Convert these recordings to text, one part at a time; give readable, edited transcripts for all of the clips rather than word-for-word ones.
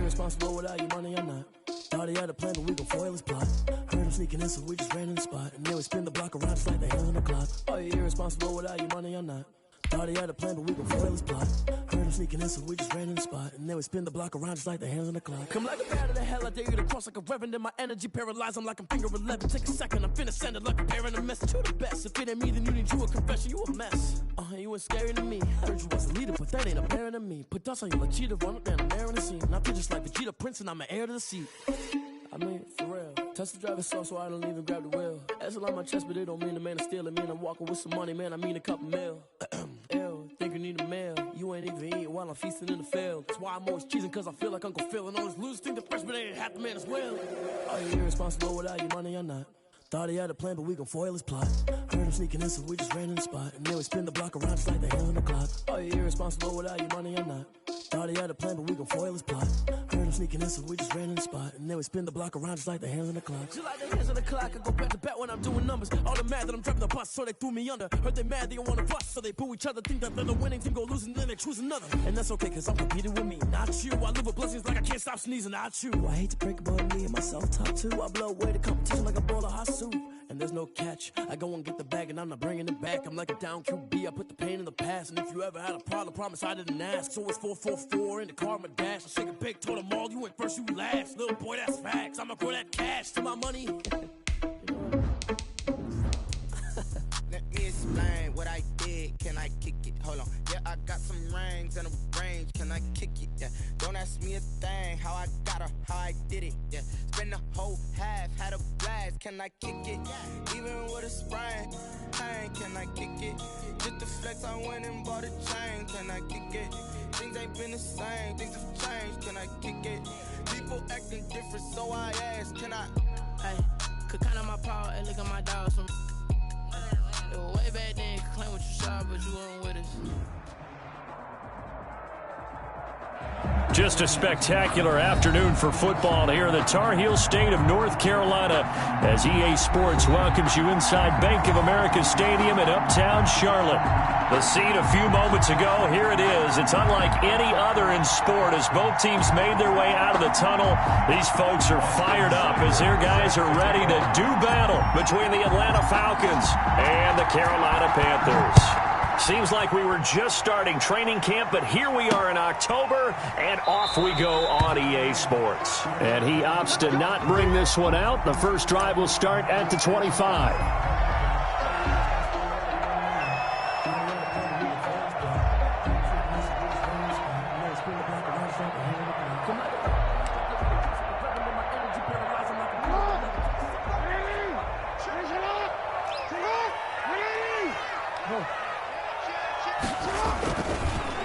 irresponsible without your money or not. Thought he had a plan, but we gon' foil his plot. Heard him sneaking in, so we just ran in the spot. And then we spin the block around just like the hands on the clock. Are you irresponsible without your money or not? Thought he had a plan, but we gon' foil his plot. Heard him sneaking in, so we just ran in the spot. And then we spin the block around just like the hands on the clock. Come like a bat of the hell, I dare you to cross like a reverend. In my energy paralyzed, I'm like I'm finger 11. Take a second, I'm finna send it like a parent a message to the best. If it ain't me, then you need you a confession, you a mess. You ain't scary to me. Heard you was a leader, but that ain't apparent to me. Put dust on you like cheetah, run up down the air in the scene. I feel just like Vegeta Prince, and I'm an heir to the seat. I mean, for real. Touch the driver's soft, so I don't even grab the wheel. That's on my chest, but it don't mean the man is stealing. Man, I'm walking with some money, man, I mean a couple mil. Ew, think you need a meal. You ain't even eating while I'm feasting in the field. That's why I'm always cheesing, cause I feel like Uncle Phil. And all these losers think the freshman ain't half the man as well. Are you irresponsible without your money or not? Thought he had a plan, but we gon' foil his plot. Heard him sneaking in, so we just ran in the spot. And then we spin the block around just like the hands on the clock. Are you irresponsible without your money or not? Thought he had a plan, but we gon' foil his plot. Heard him sneaking in, so we just ran in the spot. And then we spin the block around just like the hands on the clock. Just like the hands on the clock, I go back to back when I'm doing numbers. All the mad that I'm driving the bus, so they threw me under. Heard they mad, they don't wanna bust, so they boo each other. Think that they're the winning team, go losing, then they choose another. And that's okay, cause I'm competing with me, not you. I live with blessings like I can't stop sneezing, not you. I hate to break about me and myself top two. I blow away the competition like a bowl of hot soup. And there's no catch. I go and get the bag and I'm not bringing it back. I'm like a down QB, I put the pain in the past. And if you ever had a problem, promise I didn't ask. So it's 444 in the car, my dash. I shake a big, told them all, you went first, you last. Little boy, that's facts. I'ma grow that cash to my money. Let me explain what I did. Can I kick it? Hold on. Yeah, I got some rings and a range. Can I kick it? Yeah. Don't ask me a thing. How I got her, how I did it. Yeah. Spend the whole half, had a blast. Can I kick it? Even with a sprain, pain. Can I kick it? Just the flex, I went and bought a chain. Can I kick it? Things ain't been the same. Things have changed. Can I kick it? People acting different, so I ask. Can I? Hey, could count on my power and look at my dogs from. It was way back then, could claim what you saw, but you weren't with us. Just a spectacular afternoon for football here in the Tar Heel state of North Carolina as EA Sports welcomes you inside Bank of America Stadium in uptown Charlotte. The scene a few moments ago, here it is. It's unlike any other in sport as both teams made their way out of the tunnel. These folks are fired up as their guys are ready to do battle between the Atlanta Falcons and the Carolina Panthers. Seems like we were just starting training camp, but here we are in October, and off we go on EA Sports. And he opts to not bring this one out. The first drive will start at the 25.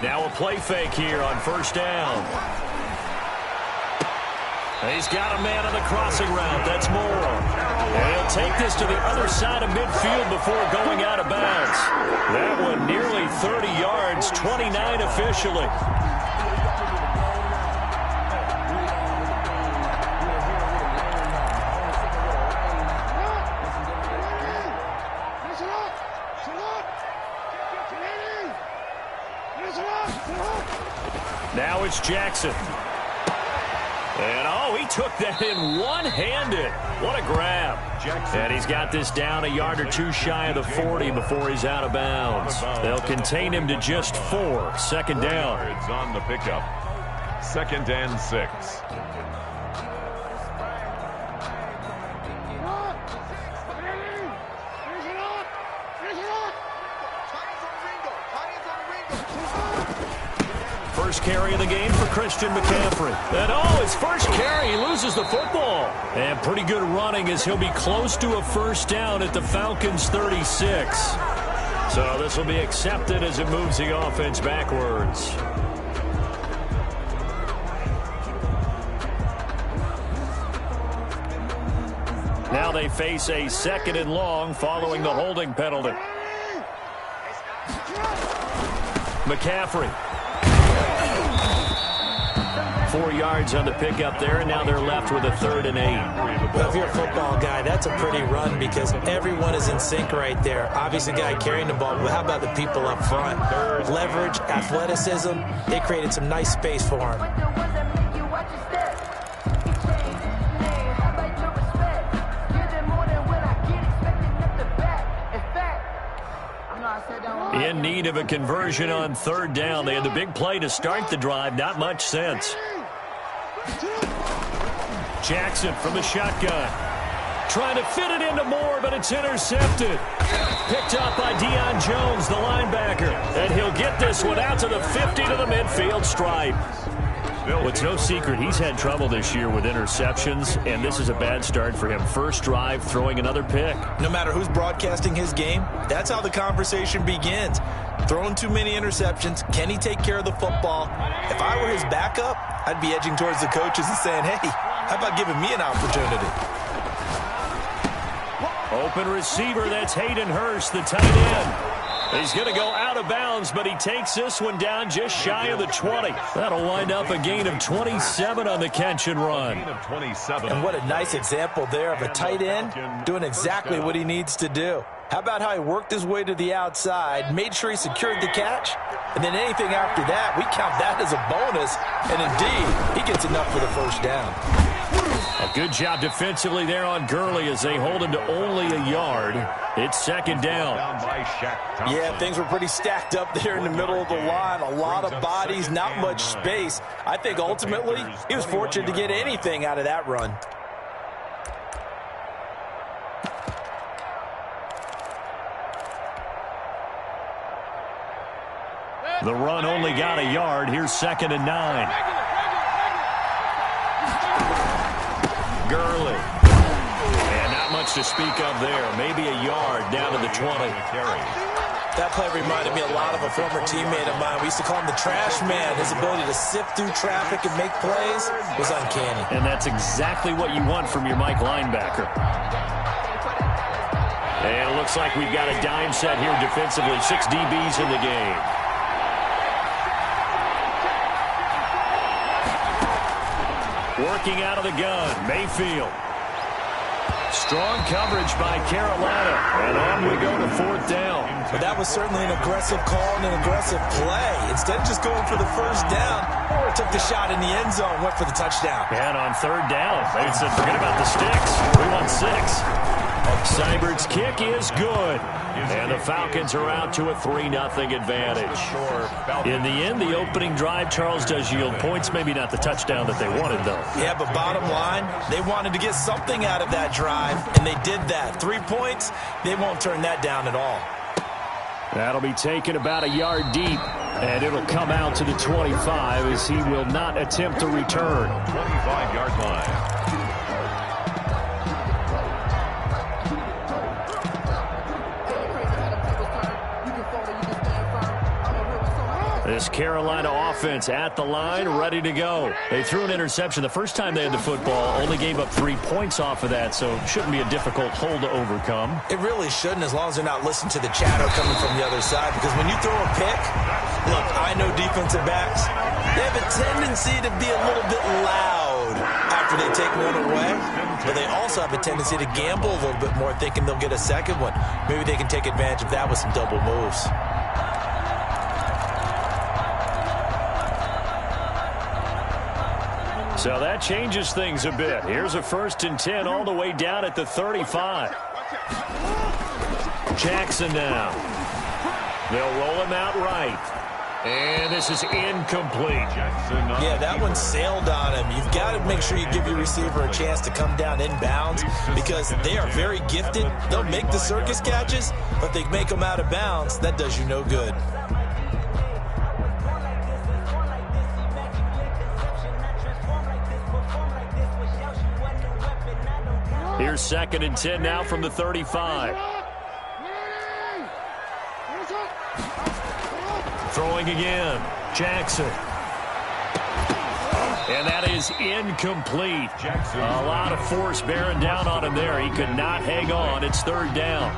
Now a play fake here on first down. He's got a man on the crossing route. That's Moore. And he'll take this to the other side of midfield before going out of bounds. That one nearly 30 yards, 29 officially. Now it's Jackson. And, oh, he took that in one-handed. What a grab. And he's got this down a yard or two shy of the 40 before he's out of bounds. They'll contain him to just 4. Second down. It's on the pickup. 2nd and 6. First carry of the game for Christian McCaffrey. And, oh, his first carry, he loses the football. And pretty good running as he'll be close to a first down at the Falcons' 36. So this will be accepted as it moves the offense backwards. Now they face a 2nd and long following the holding penalty. McCaffrey. 4 yards on the pickup there, and now they're left with a 3rd and 8. Well, if you're a football guy, that's a pretty run because everyone is in sync right there. Obviously, the guy carrying the ball, but how about the people up front? Leverage, athleticism, they created some nice space for him. In need of a conversion on third down. They had the big play to start the drive. Not much sense. Jackson from the shotgun. Trying to fit it into Moore, but it's intercepted. Picked up by Deion Jones, the linebacker. And he'll get this one out to the 50 to the midfield stripe. Well, it's no secret he's had trouble this year with interceptions, and this is a bad start for him. First drive, throwing another pick. No matter who's broadcasting his game, that's how the conversation begins. Throwing too many interceptions. Can he take care of the football? If I were his backup, I'd be edging towards the coaches and saying, hey, how about giving me an opportunity? Open receiver, that's Hayden Hurst, the tight end. He's going to go out of bounds, but he takes this one down just shy of the 20. That'll wind up a gain of 27 on the catch and run. And what a nice example there of a tight end doing exactly what he needs to do. How about how he worked his way to the outside, made sure he secured the catch, and then anything after that, we count that as a bonus. And indeed, he gets enough for the first down. A good job defensively there on Gurley as they hold him to only a yard. It's second down. Yeah, things were pretty stacked up there in the middle of the line. A lot of bodies, not much space. I think ultimately he was fortunate to get anything out of that run. The run only got a yard. Here's 2nd and 9. Gurley. And not much to speak of there. Maybe a yard down to the 20. That play reminded me a lot of a former teammate of mine. We used to call him the trash man. His ability to sift through traffic and make plays was uncanny. And that's exactly what you want from your Mike linebacker. And it looks like we've got a dime set here defensively. 6 DBs in the game. Working out of the gun, Mayfield. Strong coverage by Carolina. And on we go to 4th down. But that was certainly an aggressive call and an aggressive play. Instead of just going for the first down, took the shot in the end zone, went for the touchdown. And on 3rd down, they said, forget about the sticks. We want 6. Seibert's kick is good. And the Falcons are out to a 3-0 advantage. In the end, the opening drive, Charles, does yield points. Maybe not the touchdown that they wanted, though. Yeah, but bottom line, they wanted to get something out of that drive, and they did that. 3 points, they won't turn that down at all. That'll be taken about a yard deep, and it'll come out to the 25 as he will not attempt to return. 25-yard line. This Carolina offense at the line, ready to go. They threw an interception the first time they had the football, only gave up 3 points off of that, so shouldn't be a difficult hole to overcome. It really shouldn't, as long as they're not listening to the chatter coming from the other side, because when you throw a pick, look, I know defensive backs, they have a tendency to be a little bit loud after they take one away, but they also have a tendency to gamble a little bit more, thinking they'll get a second one. Maybe they can take advantage of that with some double moves. So that changes things a bit. Here's a 1st and 10 all the way down at the 35. Jackson now. They'll roll him out right. And this is incomplete. Yeah, that one sailed on him. You've got to make sure you give your receiver a chance to come down inbounds because they are very gifted. They'll make the circus catches, but if they make them out of bounds, that does you no good. Here's 2nd and 10 now from the 35. Throwing again. Jackson. And that is incomplete. A lot of force bearing down on him there. He could not hang on. It's 3rd down.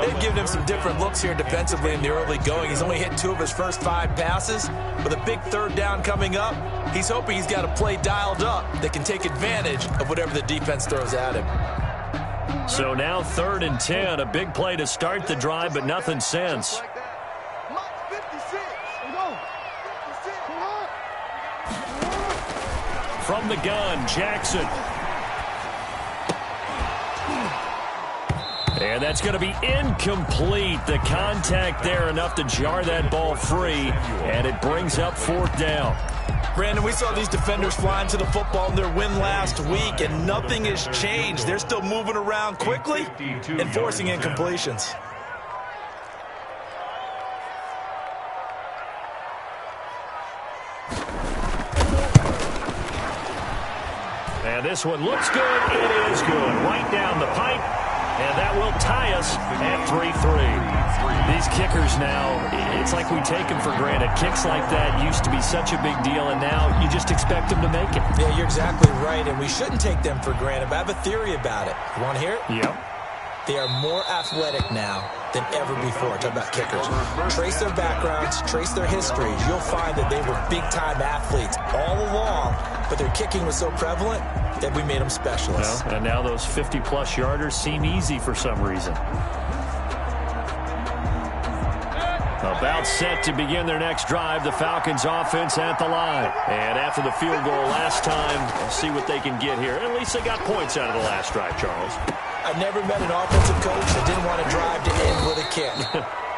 They've given him some different looks here defensively in the early going. He's only hit 2 of his first 5 passes. With a big 3rd down coming up, he's hoping he's got a play dialed up that can take advantage of whatever the defense throws at him. So now 3rd and 10. A big play to start the drive, but nothing since. From the gun, Jackson. And that's going to be incomplete. The contact there enough to jar that ball free, and it brings up 4th down. Brandon, we saw these defenders flying to the football in their win last week, and nothing has changed. They're still moving around quickly and forcing incompletions. And this one looks good. It is good. Right down the pipe. And that will tie us at 3-3. These kickers now, it's like we take them for granted. Kicks like that used to be such a big deal, and now you just expect them to make it. Yeah, you're exactly right, and we shouldn't take them for granted. But I have a theory about it. You want to hear it? Yep. They are more athletic now than ever before. Talk about kickers. Trace their backgrounds, trace their histories. You'll find that they were big-time athletes all along, but their kicking was so prevalent that we made them specialists. Well, and now those 50-plus yarders seem easy for some reason. About set to begin their next drive, the Falcons offense at the line. And after the field goal last time, we'll see what they can get here. At least they got points out of the last drive, Charles. I've never met an offensive coach that didn't want to drive to end with a kick.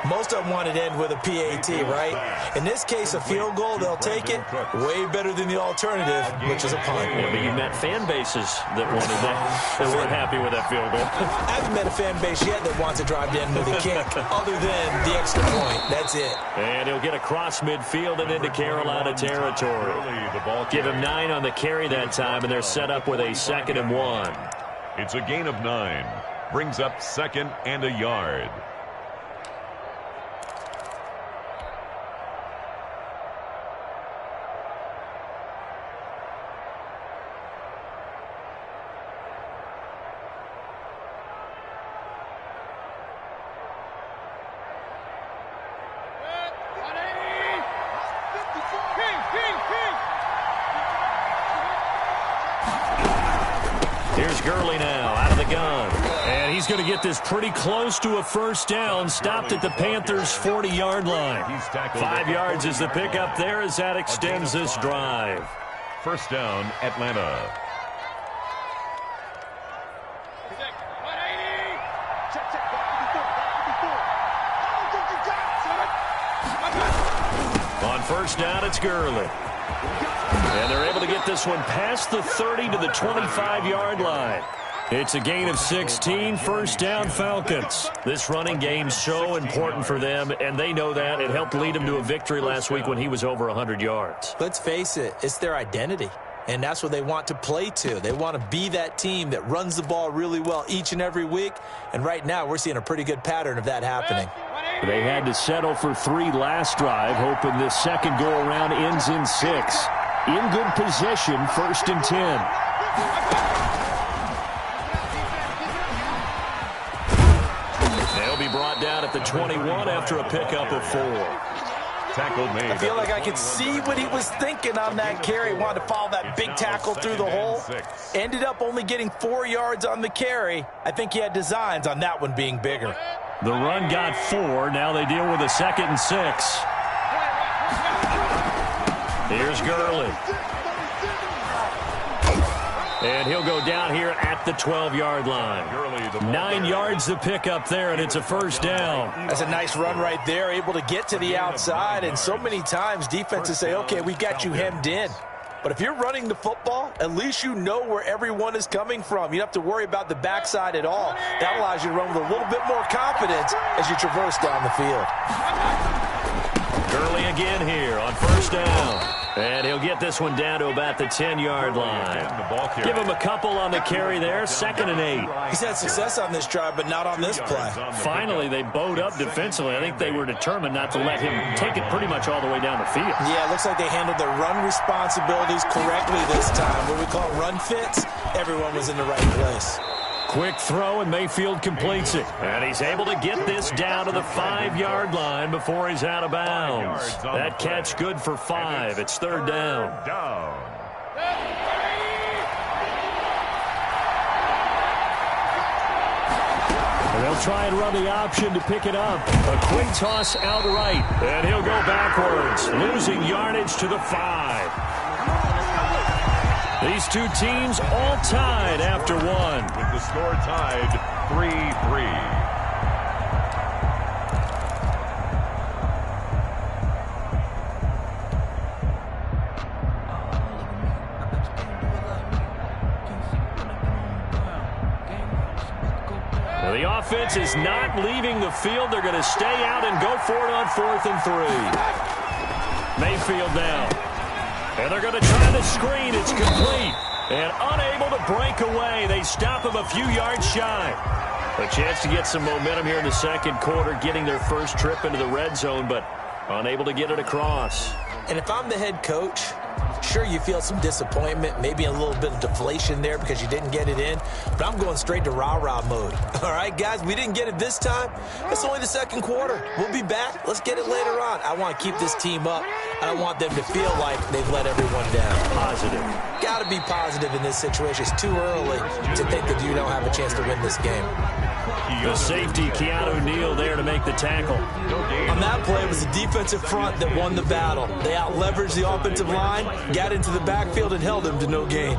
Most of them wanted to end with a PAT, right? In this case, a field goal, they'll take it. Way better than the alternative, which is a punt. Yeah, but you met fan bases that wanted that, that weren't happy with that field goal. I haven't met a fan base yet that wants to drive to end with a kick, other than the extra point. That's it. And he'll get across midfield and into Carolina territory. Give him 9 on the carry that time, and they're set up with a 2nd and 1. It's a gain of 9. Brings up 2nd and a yard. Here's Gurley now out of the gun. And he's going to get this pretty close to a 1st down. Stopped at the Panthers' 40-yard line. 5 yards is the pickup there as that extends this drive. 1st down, Atlanta. On 1st down, it's Gurley. And they're able to get this one past the 30 to the 25-yard line. It's a gain of 16, 1st down Falcons. This running game's so important for them, and they know that. It helped lead them to a victory last week when he was over 100 yards. Let's face it, it's their identity, and that's what they want to play to. They want to be that team that runs the ball really well each and every week, and right now we're seeing a pretty good pattern of that happening. They had to settle for 3 last drive, hoping this second go-around ends in 6. In good position, 1st and 10. They'll be brought down at the 21 after a pickup of 4. Tackle made. I feel like I could see what he was thinking on that carry. Wanted to follow that big tackle through the hole. Ended up only getting 4 yards on the carry. I think he had designs on that one being bigger. The run got 4. Now they deal with a 2nd and 6. Here's Gurley. And he'll go down here at the 12-yard line. 9 yards to pick up there, and it's a 1st down. That's a nice run right there, able to get to the outside. And so many times defenses say, okay, we got you hemmed in. But if you're running the football, at least you know where everyone is coming from. You don't have to worry about the backside at all. That allows you to run with a little bit more confidence as you traverse down the field. Gurley again here on 1st down. And he'll get this one down to about the 10-yard line. Give him a couple on the carry there, 2nd and 8. He's had success on this drive, but not on this play. Finally, they bowed up defensively. I think they were determined not to let him take it pretty much all the way down the field. Yeah, it looks like they handled their run responsibilities correctly this time. What we call run fits, everyone was in the right place. Quick throw, and Mayfield completes it. And he's able to get this down to the 5-yard line before he's out of bounds. That catch good for 5. It's 3rd down. And they'll try and run the option to pick it up. A quick toss outright, and he'll go backwards, losing yardage to the 5. These two teams all tied after 1. score tied 3-3. The offense is not leaving the field. They're going to stay out and go for it on 4th and 3. Mayfield now. And they're going to try the screen. It's complete. And unable to break away. They stop him a few yards shy. A chance to get some momentum here in the second quarter, getting their first trip into the red zone, but unable to get it across. And if I'm the head coach, sure, you feel some disappointment, maybe a little bit of deflation there because you didn't get it in, but I'm going straight to rah-rah mode. All right, guys, we didn't get it this time. It's only the second quarter. We'll be back. Let's get it later on. I want to keep this team up. I don't want them to feel like they've let everyone down. Positive. Got to be positive in this situation. It's too early to think that you don't have a chance to win this game. The safety, Keanu Neal, there to make the tackle. On that play, it was the defensive front that won the battle. They out-leveraged the offensive line, got into the backfield, and held him to no gain.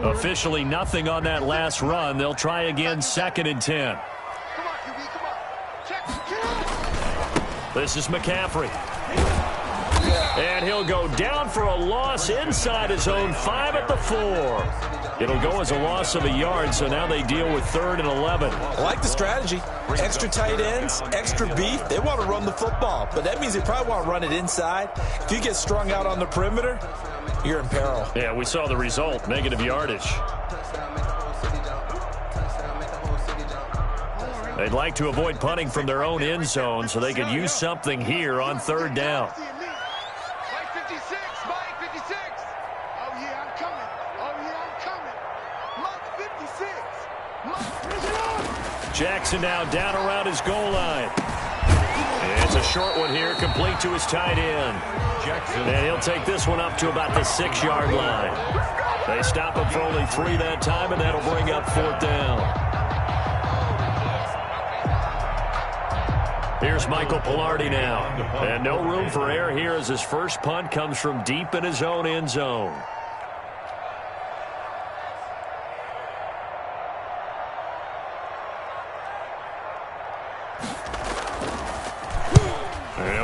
Officially nothing on that last run. They'll try again, 2nd and 10. This is McCaffrey. And he'll go down for a loss inside his own 5 at the 4. It'll go as a loss of a yard, so now they deal with 3rd and 11. I like the strategy. Extra tight ends, extra beef. They want to run the football, but that means they probably want to run it inside. If you get strung out on the perimeter, you're in peril. Yeah, we saw the result, negative yardage. They'd like to avoid punting from their own end zone so they could use something here on 3rd down. Jackson now down around his goal line. It's a short one here, complete to his tight end. And he'll take this one up to about the 6-yard line. They stop him for only 3 that time, and that'll bring up 4th down. Here's Michael Pilardi now. And no room for error here as his first punt comes from deep in his own end zone.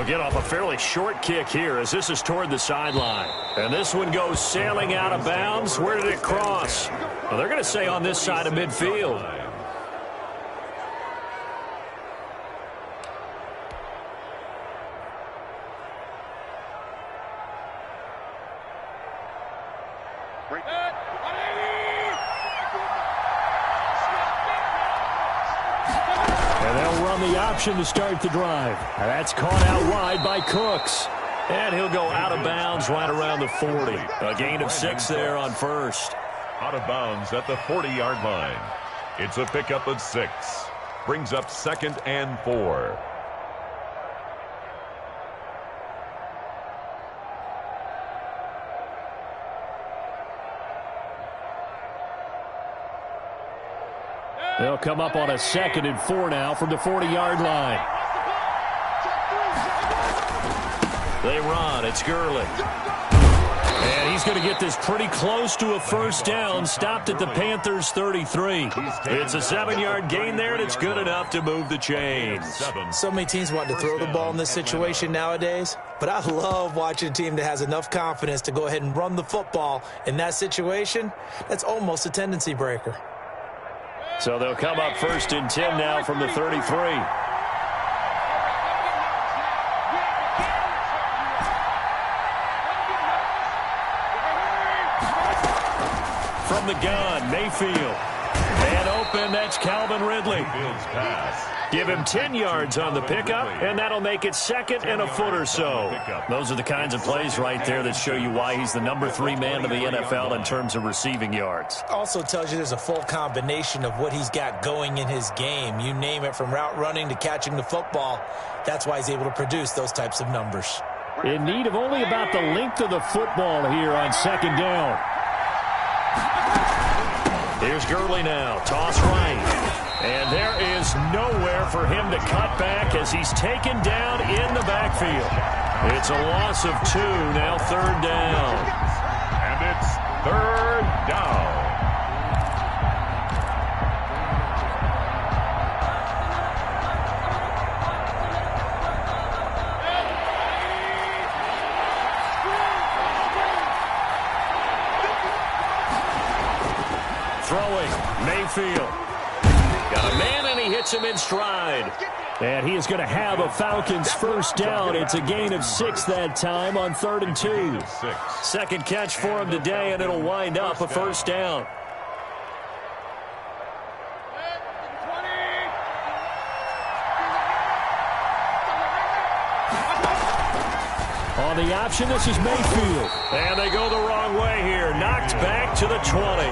Get off a fairly short kick here as this is toward the sideline. And this one goes sailing out of bounds. Where did it cross? Well, they're going to say on this side of midfield. To start the drive. That's caught out wide by Cooks. And he'll go out of bounds right around the 40. A gain of 6 there on 1st. Out of bounds at the 40-yard line. It's a pickup of 6. Brings up 2nd and 4. They'll come up on a 2nd and 4 now from the 40-yard line. They run. It's Gurley. And he's going to get this pretty close to a first down. Stopped at the Panthers' 33. It's a 7-yard gain there, and it's good enough to move the chains. So many teams want to throw the ball in this situation nowadays, but I love watching a team that has enough confidence to go ahead and run the football. In that situation, that's almost a tendency breaker. So they'll come up 1st and 10 now from the 33. From the gun, Mayfield. And open, that's Calvin Ridley. Give him 10 yards on the pickup, and that'll make it 2nd and a foot or so. Those are the kinds of plays right there that show you why he's the number 3 man in the NFL in terms of receiving yards. Also tells you there's a full combination of what he's got going in his game. You name it, from route running to catching the football. That's why he's able to produce those types of numbers. In need of only about the length of the football here on 2nd down. Here's Gurley now. Toss right. And there is nowhere for him to cut back as he's taken down in the backfield. It's a loss of 2, now 3rd down. And it's 3rd down. Throwing, Mayfield. Got a man, and he hits him in stride. And he is going to have a Falcons first down. It's a gain of 6 that time on 3rd and 2. Second catch for him today, and it'll wind up a first down. On the option, this is Mayfield. And they go the wrong way here. Knocked back to the 20.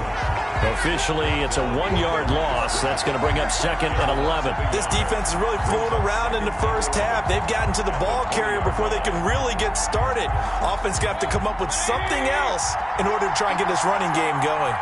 Officially, it's a 1-yard loss. That's going to bring up 2nd and 11. This defense is really flown around in the first half. They've gotten to the ball carrier before they can really get started. Offense got to come up with something else in order to try and get this running game going.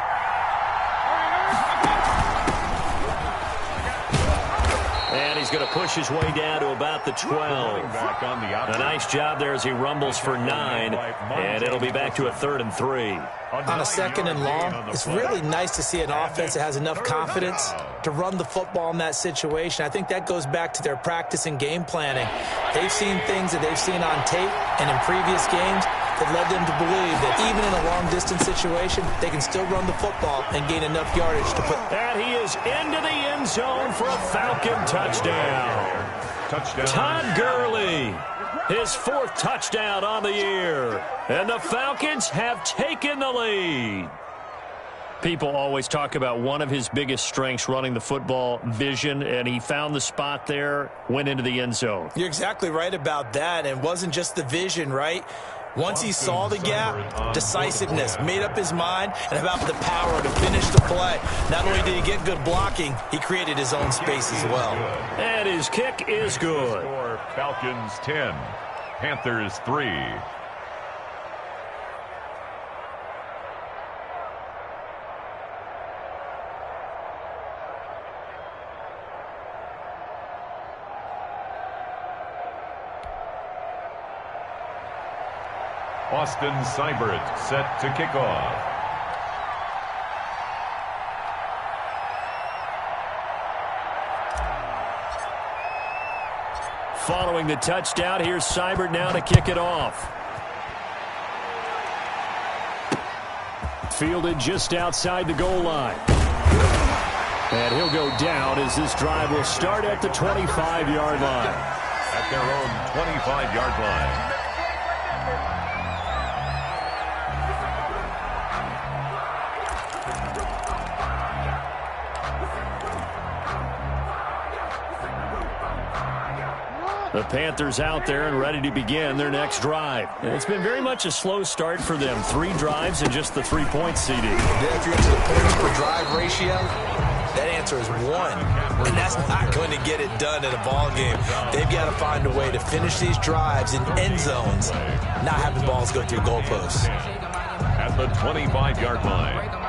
And he's going to push his way down to about the 12. A nice job there as he rumbles for 9. And it'll be back to a 3rd and 3. On a 2nd and long, it's really nice to see an offense that has enough confidence to run the football in that situation. I think that goes back to their practice and game planning. They've seen things that they've seen on tape and in previous games that led them to believe that even in a long-distance situation, they can still run the football and gain enough yardage to put... And he is into the end zone for a Falcon touchdown. Todd Gurley, his 4th touchdown on the year. And the Falcons have taken the lead. People always talk about one of his biggest strengths, running the football, vision, and he found the spot there, went into the end zone. You're exactly right about that, and it wasn't just the vision, right? Once he saw the gap, decisiveness, made up his mind, and about the power to finish the play. Not only did he get good blocking, he created his own space as well. And his kick is good. Falcons 10, Panthers 3. Austin Seibert set to kick off. Following the touchdown, here's Seibert now to kick it off. Fielded just outside the goal line. And he'll go down as this drive will start at the 25-yard line. At their own 25-yard line. The Panthers out there and ready to begin their next drive. And it's been very much a slow start for them. 3 drives and just the 3-point CD. If you're into the points per drive ratio, that answer is 1. And that's not going to get it done in a ball game. They've got to find a way to finish these drives in end zones, not having balls go through goalposts. At the 25-yard line.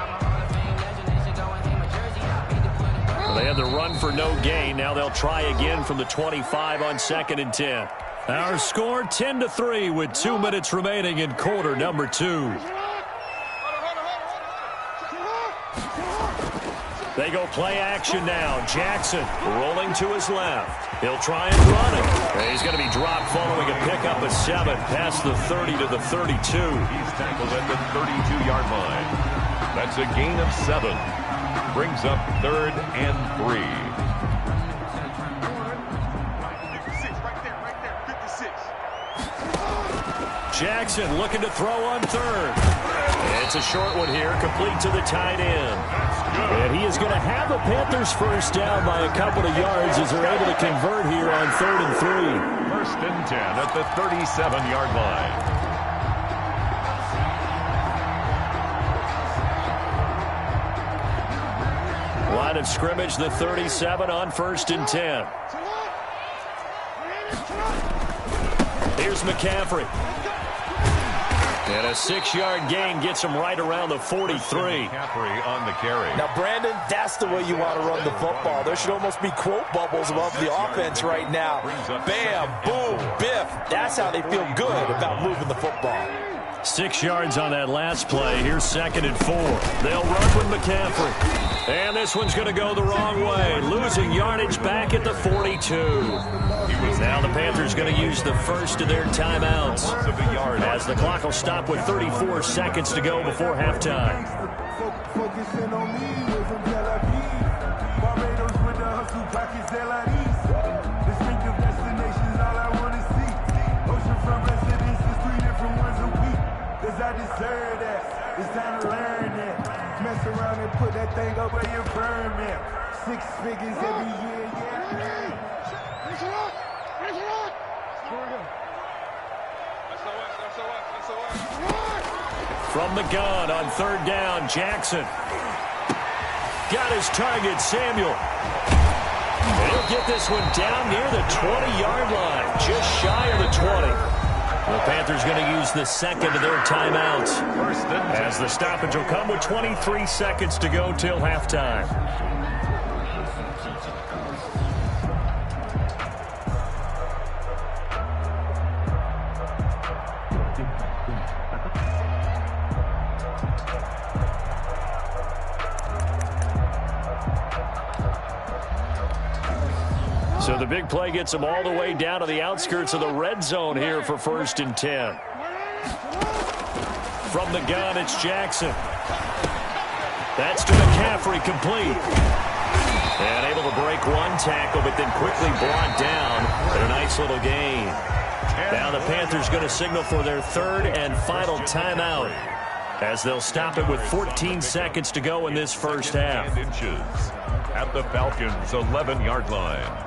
They had the run for no gain. Now they'll try again from the 25 on 2nd and 10. Our score 10-3 with 2 minutes remaining in quarter number 2. They go play action now. Jackson rolling to his left. He'll try and run it. And he's going to be dropped following a pickup of 7 past the 30 to the 32. He's tackled at the 32-yard line. That's a gain of 7. Brings up 3rd and 3. 56. Jackson looking to throw on 3rd. It's a short one here, complete to the tight end. And he is going to have the Panthers first down by a couple of yards as they're able to convert here on 3rd and 3. 1st and 10 at the 37-yard line. Line of scrimmage, the 37 on 1st and 10. Here's McCaffrey. And a 6-yard gain gets him right around the 43. McCaffrey on the carry. Now, Brandon, that's the way you want to run the football. There should almost be quote bubbles above the offense right now. Bam, boom, biff. That's how they feel good about moving the football. 6 yards on that last play. Here's 2nd and 4. They'll run with McCaffrey. And this one's going to go the wrong way. Losing yardage back at the 42. Now the Panthers going to use the first of their timeouts as the clock will stop with 34 seconds to go before halftime. Focusing on me, way from Tel Aviv. Barbados with the hustle pockets, distinctive destinations, all I want to see. Oceanfront residences, 3 different ones a week. Cause I deserve that. It's time to learn that. Mess around and put that thing up where you burn, man. 6 figures every year, yeah. From the gun on 3rd down, Jackson. Got his target, Samuel. And he'll get this one down near the 20-yard line, just shy of the 20. The Panthers going to use the second of their timeouts as the stoppage will come with 23 seconds to go till halftime. So the big play gets them all the way down to the outskirts of the red zone here for 1st and 10. From the gun, it's Jackson. That's to McCaffrey, complete. And able to break one tackle, but then quickly brought down at a nice little gain. Now the Panthers going to signal for their 3rd and final timeout as they'll stop it with 14 seconds to go in this first half. Inches at the Falcons' 11-yard line.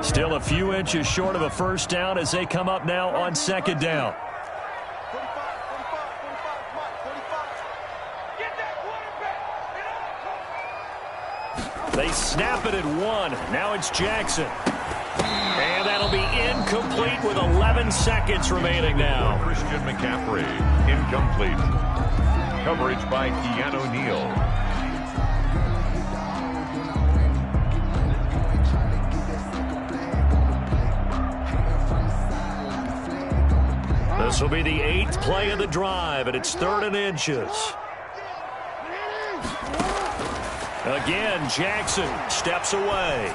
Still a few inches short of a first down as they come up now on 2nd down. They snap it at 1. Now it's Jackson. And that'll be incomplete with 11 seconds remaining now. Christian McCaffrey, incomplete. Coverage by Keanu Neal. This will be the 8th play of the drive, and it's 3rd and inches. Again, Jackson steps away.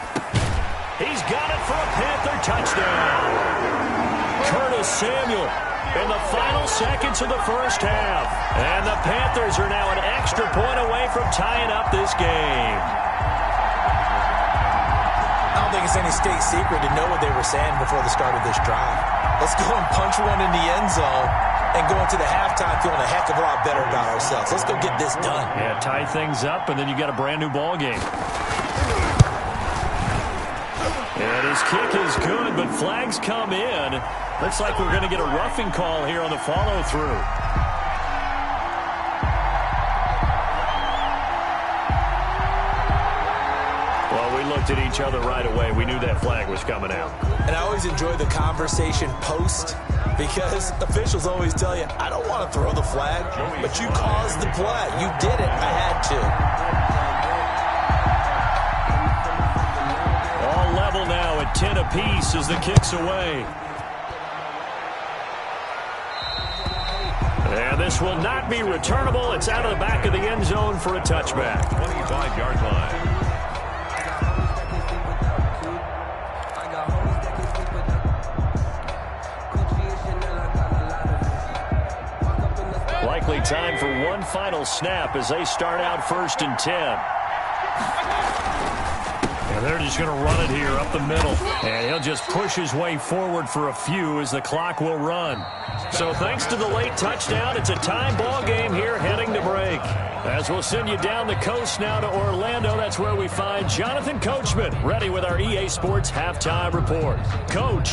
He's got it for a Panther touchdown. Curtis Samuel in the final seconds of the first half. And the Panthers are now an extra point away from tying up this game. I don't think it's any state secret to know what they were saying before the start of this drive. Let's go and punch one in the end zone and go into the halftime feeling a heck of a lot better about ourselves. Let's go get this done. Yeah, tie things up, and then you got a brand new ball game. And his kick is good, but flags come in. Looks like we're going to get a roughing call here on the follow-through. Looked at each other right away. We knew that flag was coming out. And I always enjoy the conversation post because officials always tell you, I don't want to throw the flag, but you caused the play. You did it. I had to. All level now at 10 apiece as the kick's away. And this will not be returnable. It's out of the back of the end zone for a touchback. 25-yard line. Likely time for one final snap as they start out 1st and 10. And they're just going to run it here up the middle. And he'll just push his way forward for a few as the clock will run. So thanks to the late touchdown, it's a tie ball game here heading to break. As we'll send you down the coast now to Orlando, that's where we find Jonathan Coachman, ready with our EA Sports Halftime Report. Coach.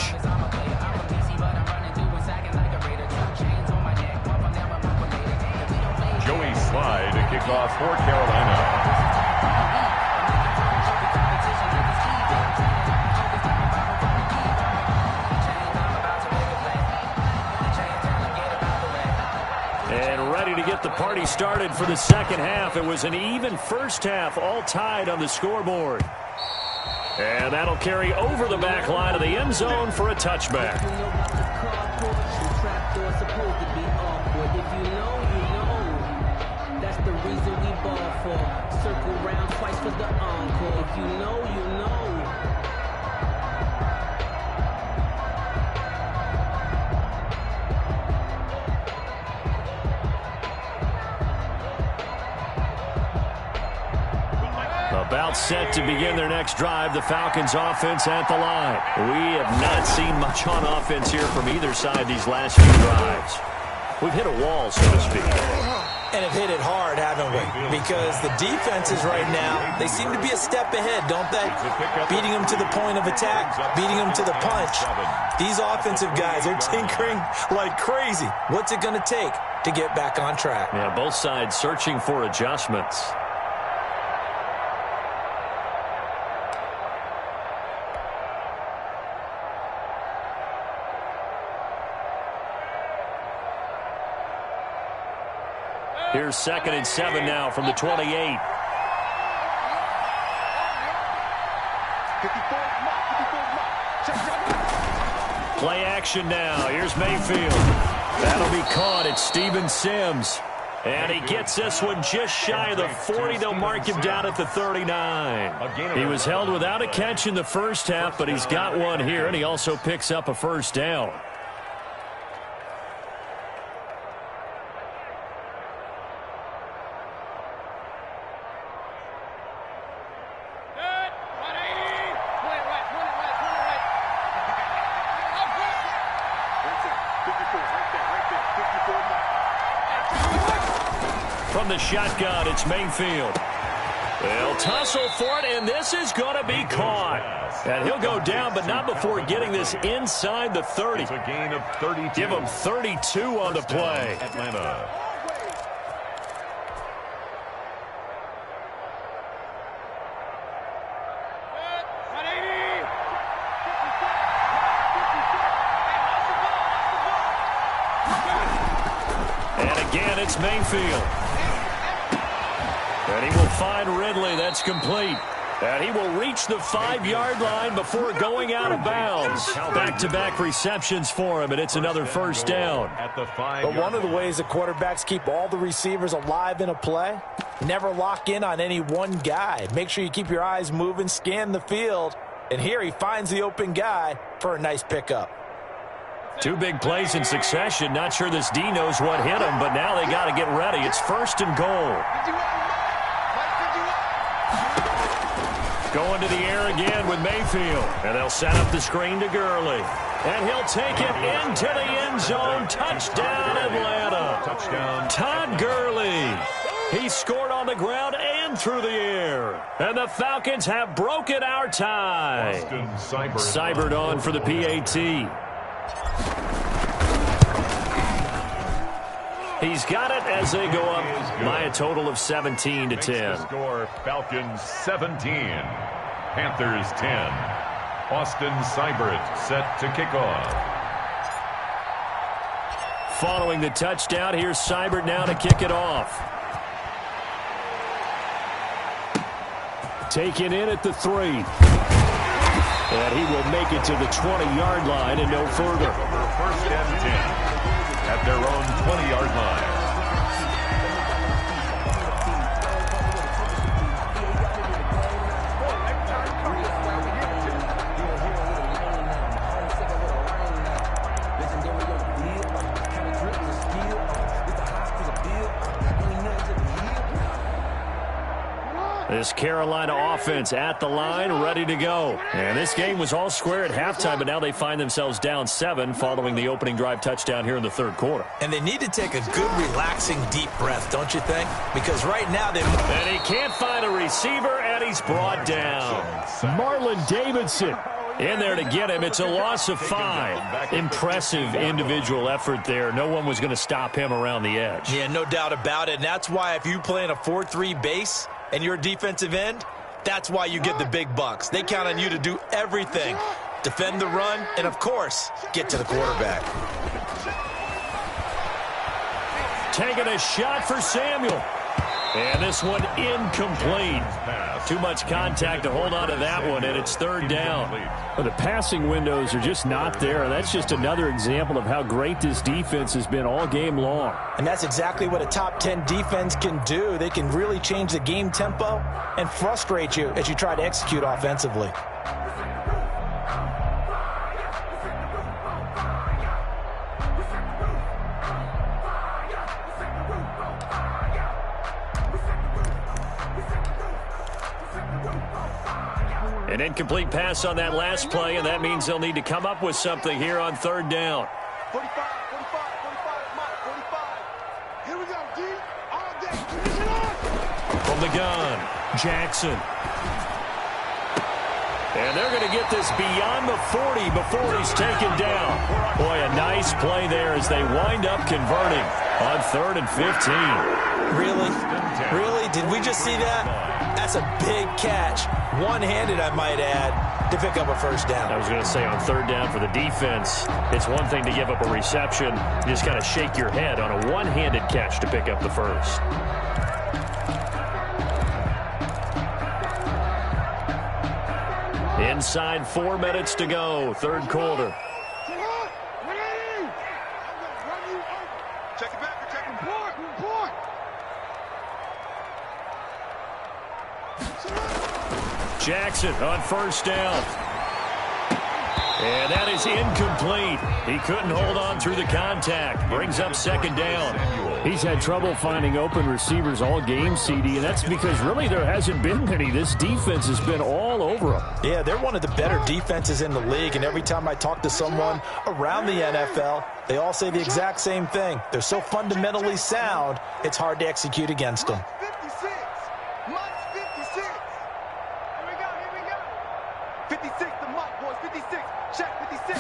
Joey Slye to kick off for Carolina. And ready to get the party started for the second half. It was an even first half, all tied on the scoreboard. And that'll carry over the back line of the end zone for a touchback. That's the reason we ball for. Circle round twice for the encore. If you know, you know. About set to begin their next drive, the Falcons offense at the line. We have not seen much on offense here from either side these last few drives. We've hit a wall, so to speak. And have hit it hard, haven't we? Because the defenses right now, they seem to be a step ahead, don't they? Beating them to the point of attack, beating them to the punch. These offensive guys are tinkering like crazy. What's it going to take to get back on track? Yeah, both sides searching for adjustments. Here's 2nd and 7 now from the 28. Play action now. Here's Mayfield. That'll be caught. It's Steven Sims. And he gets this one just shy of the 40. They'll mark him down at the 39. He was held without a catch in the first half, but he's got one here, and he also picks up a first down. From the shotgun, it's Mayfield. They'll tussle for it, and this is going to be caught. And he'll go down, but not before getting this inside the 30. It's a gain of 32. Give him 32 on the play. Atlanta. And again, it's Mayfield. And he will find Ridley. That's complete. And he will reach the 5-yard line before going out of bounds. Back-to-back receptions for him, and it's another first down. But one of the ways the quarterbacks keep all the receivers alive in a play, never lock in on any one guy. Make sure you keep your eyes moving, scan the field. And here he finds the open guy for a nice pickup. 2 big plays in succession. Not sure this D knows what hit him, but now they got to get ready. It's 1st and goal. Going to the air again with Mayfield. And they'll set up the screen to Gurley. And he'll take it into the end zone. Touchdown, Atlanta. Touchdown. Todd Gurley. He scored on the ground and through the air. And the Falcons have broken our tie. Seibert on for the PAT. He's got it as they go up by a total of 17-10. Score, Falcons 17, Panthers 10. Austin Seibert set to kick off. Following the touchdown, here's Seibert now to kick it off. Taken in at the 3. And he will make it to the 20-yard line and no further. 1st and 10. At their own 20-yard line. This Carolina offense at the line, ready to go. And this game was all square at halftime, but now they find themselves down 7 following the opening drive touchdown here in the third quarter. And they need to take a good, relaxing, deep breath, don't you think? Because right now they... And he can't find a receiver, and he's brought down. Marlon Davidson in there to get him. It's a loss of 5. Impressive individual effort there. No one was going to stop him around the edge. Yeah, no doubt about it. And that's why if you play in a 4-3 base and you're a defensive end, that's why you get the big bucks. They count on you to do everything. Defend the run and, of course, get to the quarterback. Taking a shot for Samuel. And this one incomplete. Too much contact to hold on to that one, and it's third down. Well, the passing windows are just not there, and that's just another example of how great this defense has been all game long. And that's exactly what a top 10 defense can do. They can really change the game tempo and frustrate you as you try to execute offensively. An incomplete pass on that last play, and that means they'll need to come up with something here on third down. 45, 45, 45. Here we go, D. All day. Position on. From the gun, Jackson. And they're going to get this beyond the 40 before he's taken down. Boy, a nice play there as they wind up converting on 3rd and 15. Really? Really? Did we just see that? That's a big catch. One-handed, I might add, to pick up a first down. I was going to say on third down for the defense, it's one thing to give up a reception. You just kind of shake your head on a one-handed catch to pick up the first. Inside 4 minutes to go, third quarter. Check it back. Check report. Report. Jackson on first down. And that is incomplete. He couldn't hold on through the contact. Brings up second down. He's had trouble finding open receivers all game, CD, and that's because really there hasn't been many. This defense has been all over them. Yeah, they're one of the better defenses in the league, and every time I talk to someone around the NFL, they all say the exact same thing. They're so fundamentally sound, it's hard to execute against them. 56. Mike's 56. Here we go. 56 to Mike, boys. 56. Check 56.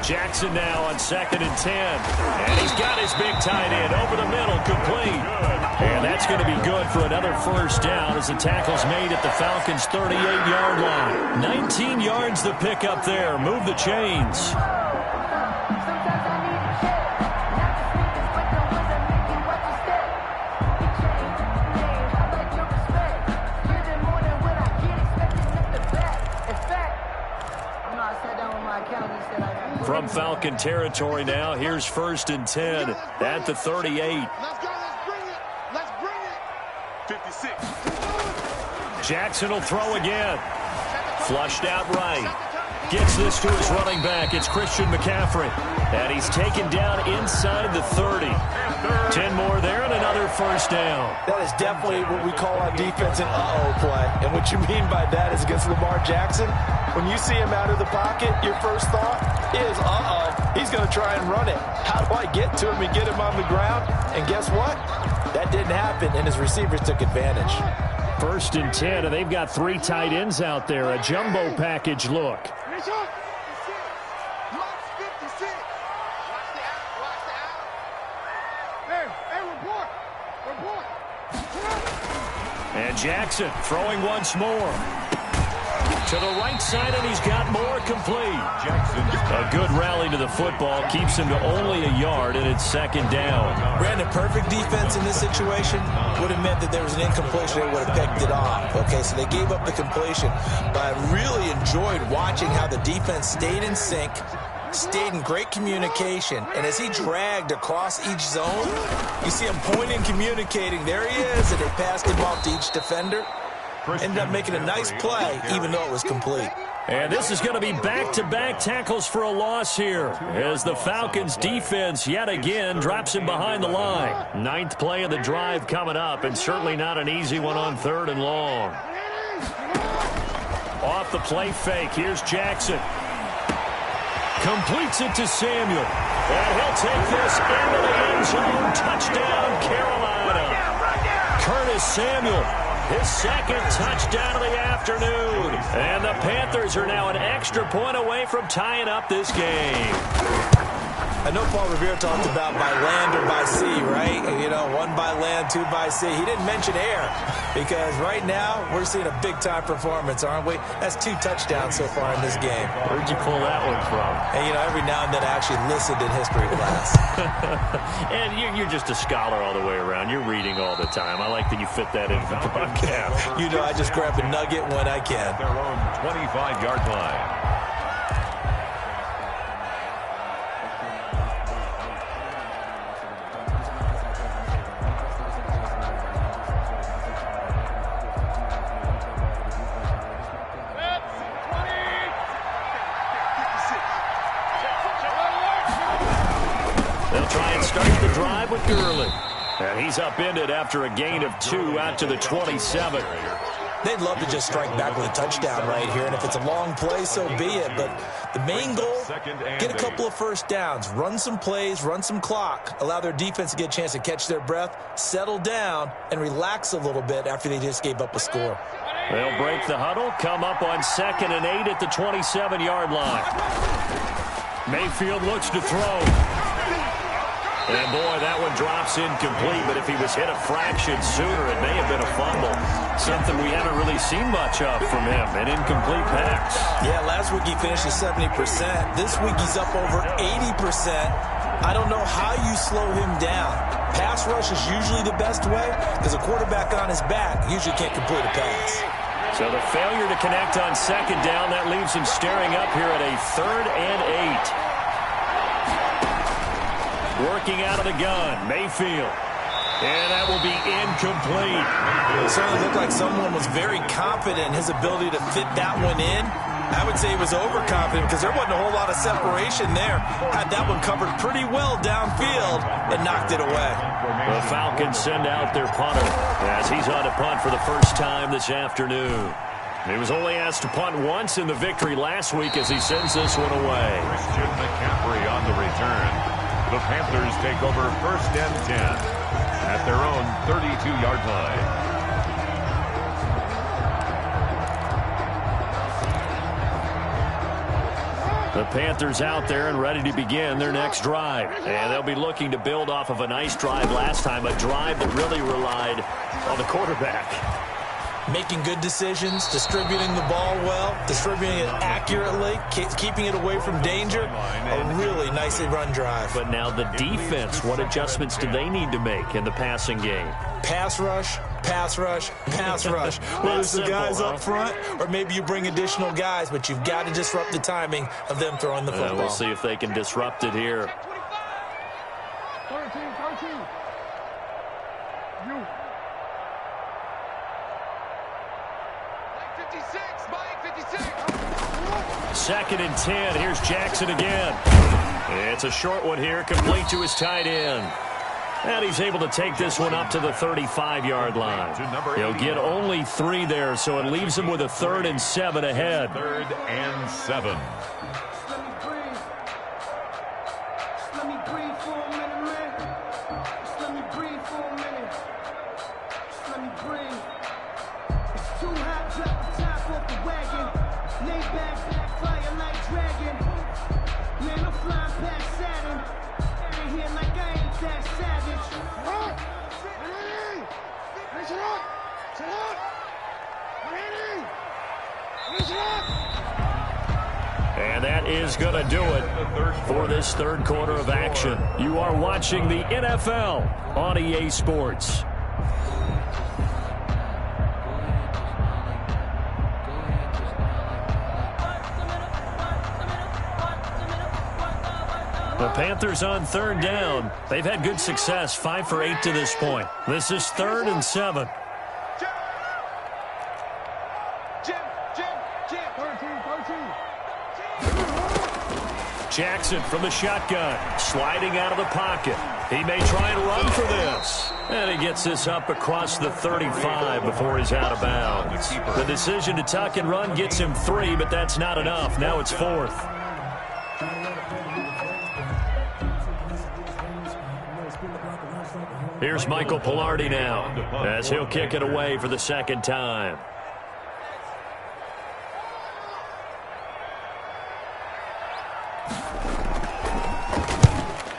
Jackson now on 2nd and 10. And he's got his big tight end over the middle, complete. And that's going to be good for another first down as the tackle's made at the Falcons' 38-yard line. 19 yards the pick up there. Move the chains. From Falcon territory now, here's 1st and 10 at the 38. Let's go, let's bring it. Let's bring it. 56. Jackson will throw again. Flushed out right. Gets this to his running back. It's Christian McCaffrey. And he's taken down inside the 30. 10 more there and another first down. That is definitely what we call on defense an uh-oh play. And what you mean by that is against Lamar Jackson, when you see him out of the pocket, your first thought is, uh-oh, he's going to try and run it. How do I get to him and get him on the ground? And guess what? That didn't happen, and his receivers took advantage. 1st and 10, and they've got 3 tight ends out there. A jumbo package look. And Jackson throwing once more. To the right side, and he's got more complete. A good rally to the football keeps him to only a yard, and it's 2nd down. Brandon, perfect defense in this situation would have meant that there was an incompletion. They would have picked it off. Okay, so they gave up the completion. But I really enjoyed watching how the defense stayed in sync, stayed in great communication, and as he dragged across each zone, you see him pointing, communicating. There he is, and they passed him off to each defender. Ended up making a nice play, even though it was complete. And this is going to be back-to-back tackles for a loss here as the Falcons defense yet again drops him behind the line. Ninth play of the drive coming up, and certainly not an easy one on 3rd and long. Off the play fake, here's Jackson. Completes it to Samuel. And he'll take this into the end zone. Touchdown, Carolina. Curtis Samuel, his second touchdown of the afternoon. And the Panthers are now an extra point away from tying up this game. I know Paul Revere talked about by land or by sea, right? You know, 1 by land, 2 by sea. He didn't mention air because right now we're seeing a big-time performance, aren't we? That's 2 touchdowns so far in this game. Where'd you pull that one from? And, you know, every now and then I actually listened in history class. And you're just a scholar all the way around. You're reading all the time. I like that you fit that into the broadcast. You know, I just grab a nugget when I can. Their own 25-yard line. Start the drive with Gurley. And he's upended after a gain of 2 out to the 27. They'd love to just strike back with a touchdown right here, and if it's a long play, so be it. But the main goal, get a couple of first downs, run some plays, run some clock, allow their defense to get a chance to catch their breath, settle down, and relax a little bit after they just gave up a score. They'll break the huddle, come up on 2nd and 8 at the 27-yard line. Mayfield looks to throw. And, boy, that one drops incomplete, but if he was hit a fraction sooner, it may have been a fumble. Something we haven't really seen much of from him, an incomplete pass. Yeah, last week he finished at 70%. This week he's up over 80%. I don't know how you slow him down. Pass rush is usually the best way because a quarterback on his back usually can't complete a pass. So the failure to connect on 2nd down, that leaves him staring up here at a 3rd and 8. Working out of the gun, Mayfield. And that will be incomplete. It certainly looked like someone was very confident in his ability to fit that one in. I would say he was overconfident because there wasn't a whole lot of separation there. Had that one covered pretty well downfield and knocked it away. The Falcons send out their punter as he's on to punt for the first time this afternoon. He was only asked to punt once in the victory last week as he sends this one away. Christian McCaffrey on the return. The Panthers take over 1st and 10 at their own 32-yard line. The Panthers out there and ready to begin their next drive. And they'll be looking to build off of a nice drive last time, a drive that really relied on the quarterback. Making good decisions, distributing the ball well, distributing it accurately, keeping it away from danger. A really nicely run drive. But now the defense, what adjustments do they need to make in the passing game? Pass rush, pass rush, pass rush. Whether it's the guys up front or maybe you bring additional guys, but you've got to disrupt the timing of them throwing the football. We'll see if they can disrupt it here. 13. You. 2nd and 10. Here's Jackson again. It's a short one here, complete to his tight end. And he's able to take this one up to the 35-yard line. He'll get only 3 there, so it leaves him with a 3rd and 7 ahead. 3rd and 7. Let me breathe for a minute, man. Just let me breathe for a minute. Just let me breathe. It's too hot, drop the top off the wagon. Lay back, fire like dragon. Man, I'm flying past Saturn. Out of here like I ain't that savage. What? Hey, shut up! Shut up! Shut up! And that is going to do it for this 3rd quarter of action. You are watching the NFL on EA Sports. The Panthers on 3rd down. They've had good success, 5 for 8 to this point. This is 3rd and 7. Jim. 13. Jackson from the shotgun, sliding out of the pocket. He may try and run for this. And he gets this up across the 35 before he's out of bounds. The decision to tuck and run gets him 3, but that's not enough. Now it's 4th. Here's Michael Pilardi now, as he'll kick it away for the second time.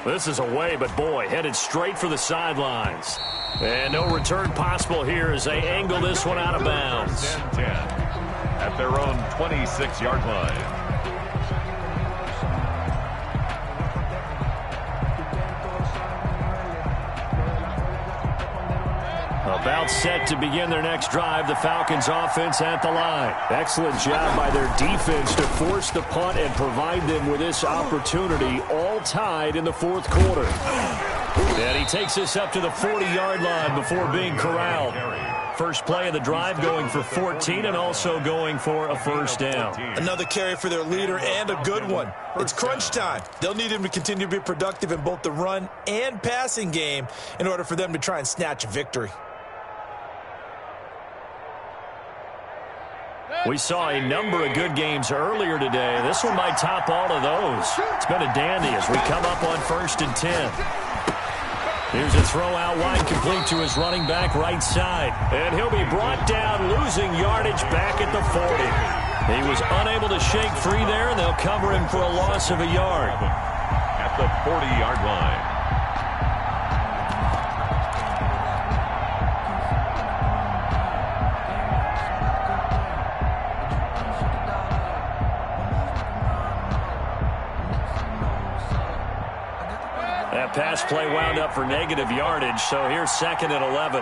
This is away, but boy, headed straight for the sidelines. And no return possible here as they angle this one out of bounds. 10-10 at their own 26-yard line. About set to begin their next drive, the Falcons offense at the line. Excellent job by their defense to force the punt and provide them with this opportunity, all tied in the 4th quarter. And he takes this up to the 40-yard line before being corralled. First play of the drive going for 14 and also going for a first down. Another carry for their leader and a good one. It's crunch time. They'll need him to continue to be productive in both the run and passing game in order for them to try and snatch a victory. We saw a number of good games earlier today. This one might top all of those. It's been a dandy as we come up on 1st and 10. Here's a throw out wide, complete to his running back right side. And he'll be brought down, losing yardage back at the 40. He was unable to shake free there, and they'll cover him for a loss of a yard. At the 40-yard line. That pass play wound up for negative yardage, so here's 2nd and 11.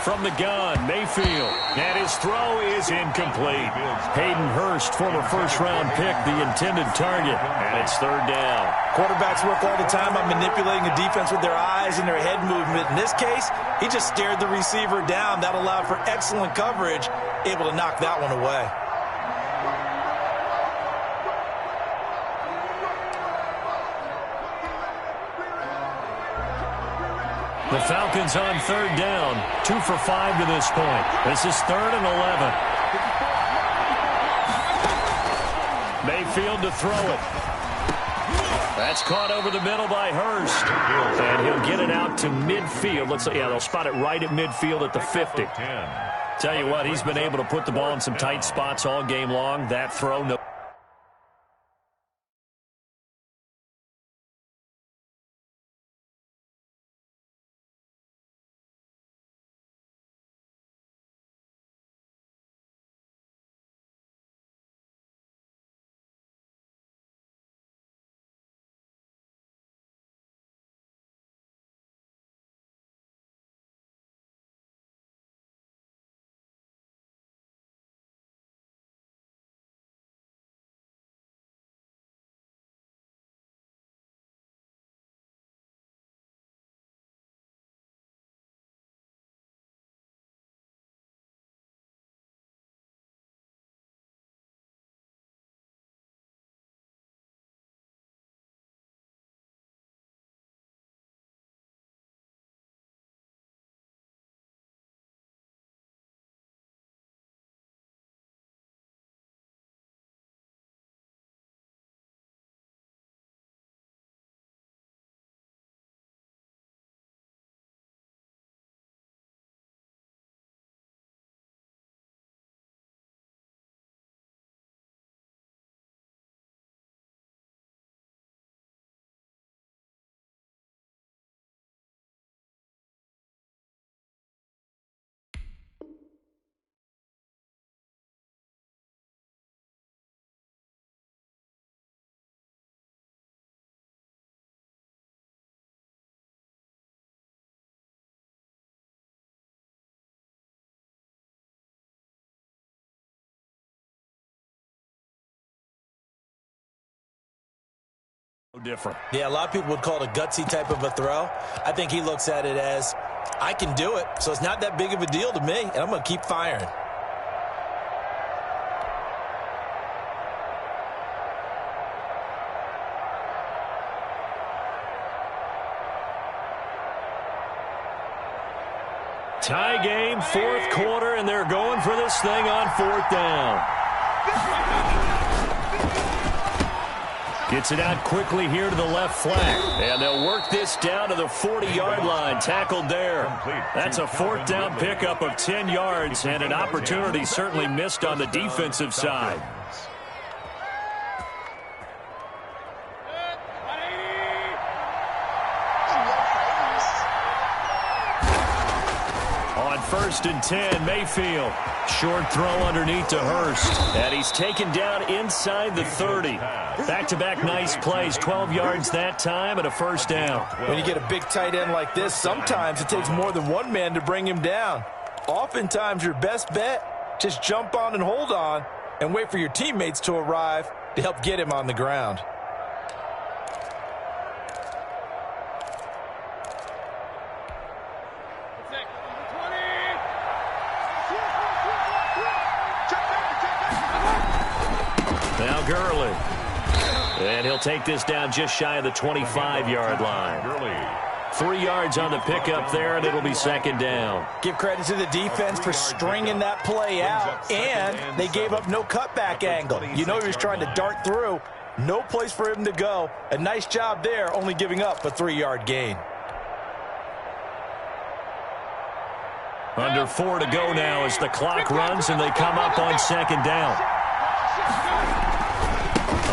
From the gun, Mayfield, and his throw is incomplete. Hayden Hurst, former first-round pick, the intended target, and it's 3rd down. Quarterbacks work all the time on manipulating the defense with their eyes and their head movement. In this case, he just stared the receiver down. That allowed for excellent coverage, able to knock that one away. The Falcons on 3rd down, 2 for 5 to this point. This is 3rd and 11. Mayfield to throw it. That's caught over the middle by Hurst. And he'll get it out to midfield. They'll spot it right at midfield at the 50. Tell you what, he's been able to put the ball in some tight spots all game long. That throw, no. Different. Yeah, a lot of people would call it a gutsy type of a throw. I think he looks at it as, I can do it, so it's not that big of a deal to me, and I'm going to keep firing. Tie game, fourth quarter, and they're going for this thing on fourth down. Gets it out quickly here to the left flank. And they'll work this down to the 40-yard line. Tackled there. That's a fourth down pickup of 10 yards and an opportunity certainly missed on the defensive side. On 1st and 10, Mayfield. Short throw underneath to Hurst. And he's taken down inside the 30. Back-to-back nice plays, 12 yards that time and a first down. When you get a big tight end like this, sometimes it takes more than one man to bring him down. Oftentimes, your best bet, just jump on and hold on and wait for your teammates to arrive to help get him on the ground. Now Gurley. And he'll take this down just shy of the 25-yard line. 3 yards on the pickup there, and it'll be second down. Give credit to the defense for stringing that play out, and they gave up no cutback angle. You know he was trying to dart through. No place for him to go. A nice job there, only giving up a 3-yard gain. Under 4 to go now as the clock runs, and they come up on second down.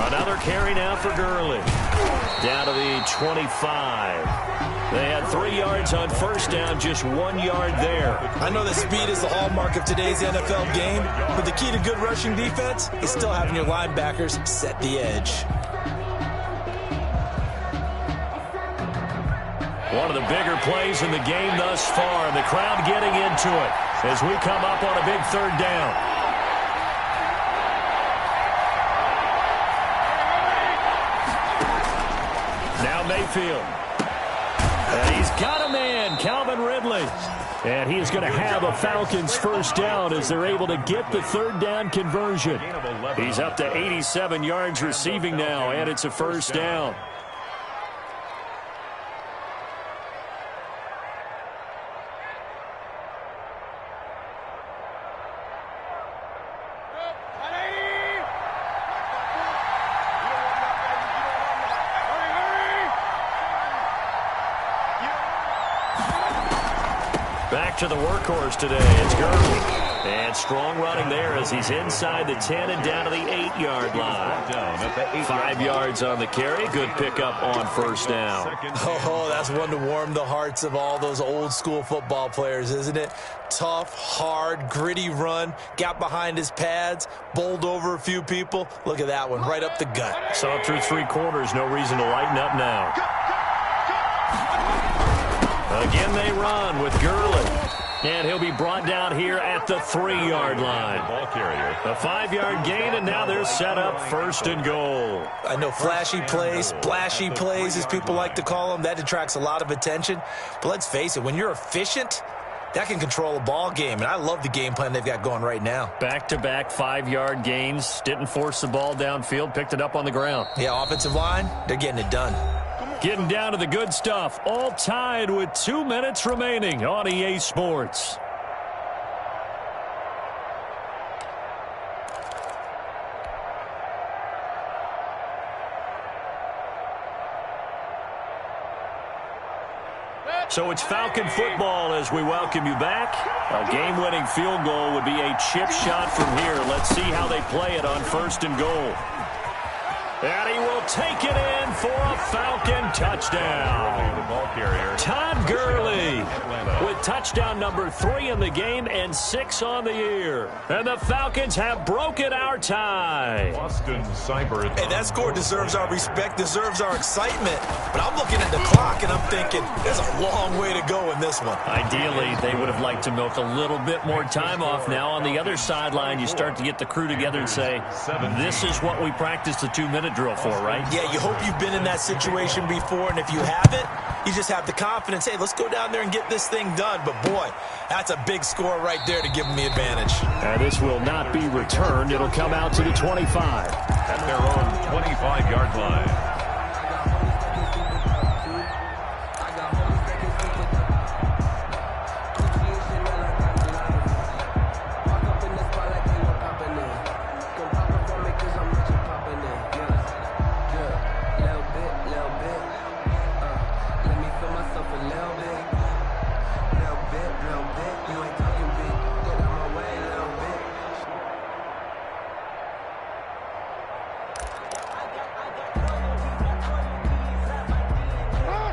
Another carry now for Gurley. Down to the 25. They had 3 yards on first down, just 1 yard there. I know that speed is the hallmark of today's NFL game, but the key to good rushing defense is still having your linebackers set the edge. One of the bigger plays in the game thus far, and the crowd getting into it as we come up on a big third down. Now Mayfield. And he's got a man, Calvin Ridley. And he is going to have a Falcons first down as they're able to get the third down conversion. He's up to 87 yards receiving now, and it's a first down. Back to the workhorse today. It's Gurley. And strong running there as he's inside the 10 and down to the 8-yard line. 5 yards on the carry. Good pickup on first down. Oh, that's one to warm the hearts of all those old school football players, isn't it? Tough, hard, gritty run. Got behind his pads. Bowled over a few people. Look at that one, right up the gut. Saw it through 3 quarters. No reason to lighten up now. Again, they run with Gurley. And he'll be brought down here at the 3-yard line. Ball carrier. A 5-yard gain, and now they're set up first and goal. I know flashy plays, splashy plays, as people like to call them, that attracts a lot of attention. But let's face it, when you're efficient, that can control a ball game. And I love the game plan they've got going right now. Back-to-back 5-yard gains. Didn't force the ball downfield. Picked it up on the ground. Yeah, offensive line, they're getting it done. Getting down to the good stuff. All tied with 2 minutes remaining on EA Sports. So it's Falcon football as we welcome you back. A game-winning field goal would be a chip shot from here. Let's see how they play it on first and goal. And he will take it in for a Falcon touchdown. Todd Gurley with touchdown number 3 in the game and 6 on the year. And the Falcons have broken our tie. Hey, that score deserves our respect, deserves our excitement. But I'm looking at the clock and I'm thinking there's a long way to go in this one. Ideally, they would have liked to milk a little bit more time off. Now on the other sideline, you start to get the crew together and say, this is what we practiced the 2-minute drill for, right? Yeah, you hope you've been in that situation before, and if you haven't, you just have the confidence, hey, let's go down there and get this thing done. But boy, that's a big score right there to give them the advantage. And this will not be returned. It'll come out to the 25. At their own 25-yard line.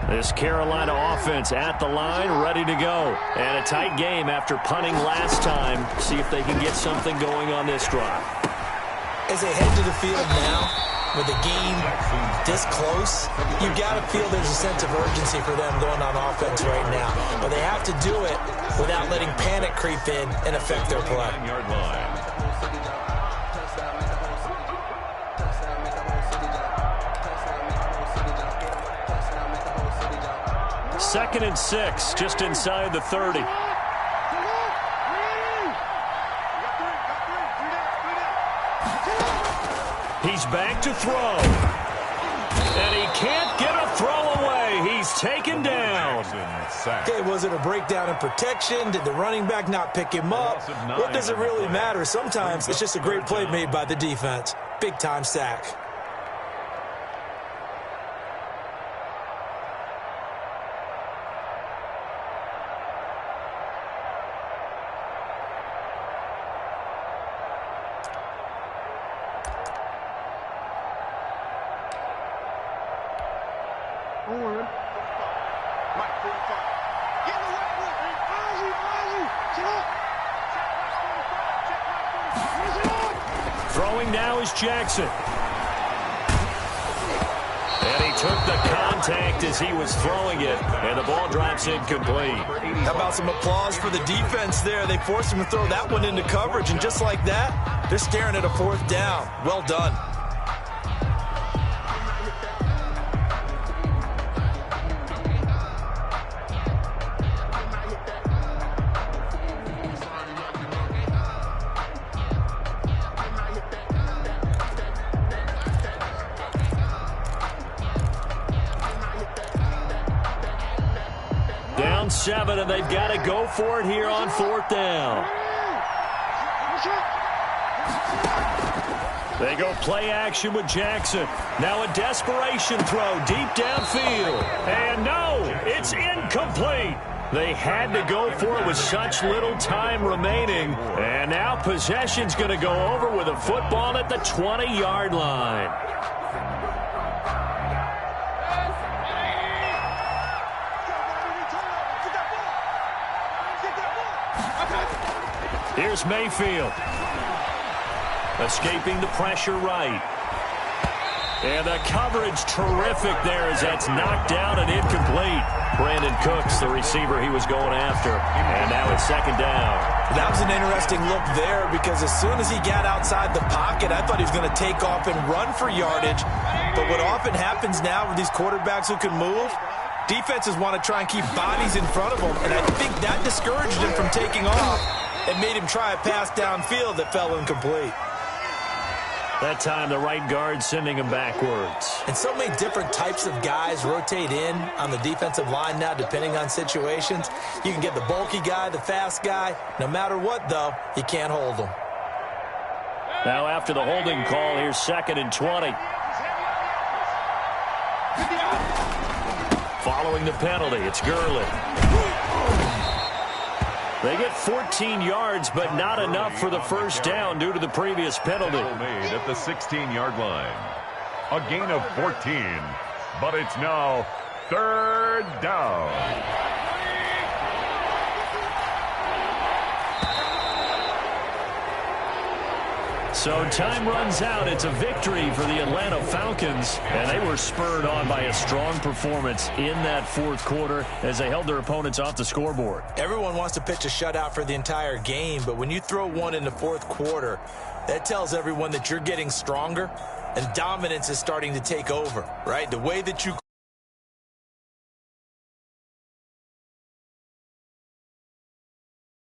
This Carolina offense at the line, ready to go. And a tight game after punting last time. See if they can get something going on this drive. As they head to the field now, with the game this close, you've got to feel there's a sense of urgency for them going on offense right now. But they have to do it without letting panic creep in and affect their play. 9-yard line. Second and 6, just inside the 30. He's back to throw. And he can't get a throw away. He's taken down. Okay, was it a breakdown in protection? Did the running back not pick him up? What does it really matter? Sometimes it's just a great play made by the defense. Big-time sack. Throwing now is Jackson. And he took the contact as he was throwing it, and the ball drops incomplete. How about some applause for the defense there? They forced him to throw that one into coverage, and just like that, they're staring at a 4th down. Well done. Down 7, and they've got to go for it here on 4th down. They go play action with Jackson. Now a desperation throw deep downfield. And no, it's incomplete. They had to go for it with such little time remaining. And now possession's going to go over with a football at the 20-yard line. Here's Mayfield. Escaping the pressure right. And the coverage terrific there as that's knocked down and incomplete. Brandon Cooks, the receiver he was going after. And now it's 2nd down. That was an interesting look there because as soon as he got outside the pocket, I thought he was going to take off and run for yardage. But what often happens now with these quarterbacks who can move, defenses want to try and keep bodies in front of them. And I think that discouraged him from taking off and made him try a pass downfield that fell incomplete. That time, the right guard sending him backwards. And so many different types of guys rotate in on the defensive line now, depending on situations. You can get the bulky guy, the fast guy. No matter what, though, you can't hold them. Now, after the holding call, here's 2nd and 20. Following the penalty, it's Gurley. They get 14 yards, but not enough for the 1st down due to the previous penalty. Made at the 16-yard line. A gain of 14, but it's now 3rd down. So time runs out. It's a victory for the Atlanta Falcons, and they were spurred on by a strong performance in that 4th quarter as they held their opponents off the scoreboard. Everyone wants to pitch a shutout for the entire game, but when you throw one in the 4th quarter, that tells everyone that you're getting stronger and dominance is starting to take over, right? The way that you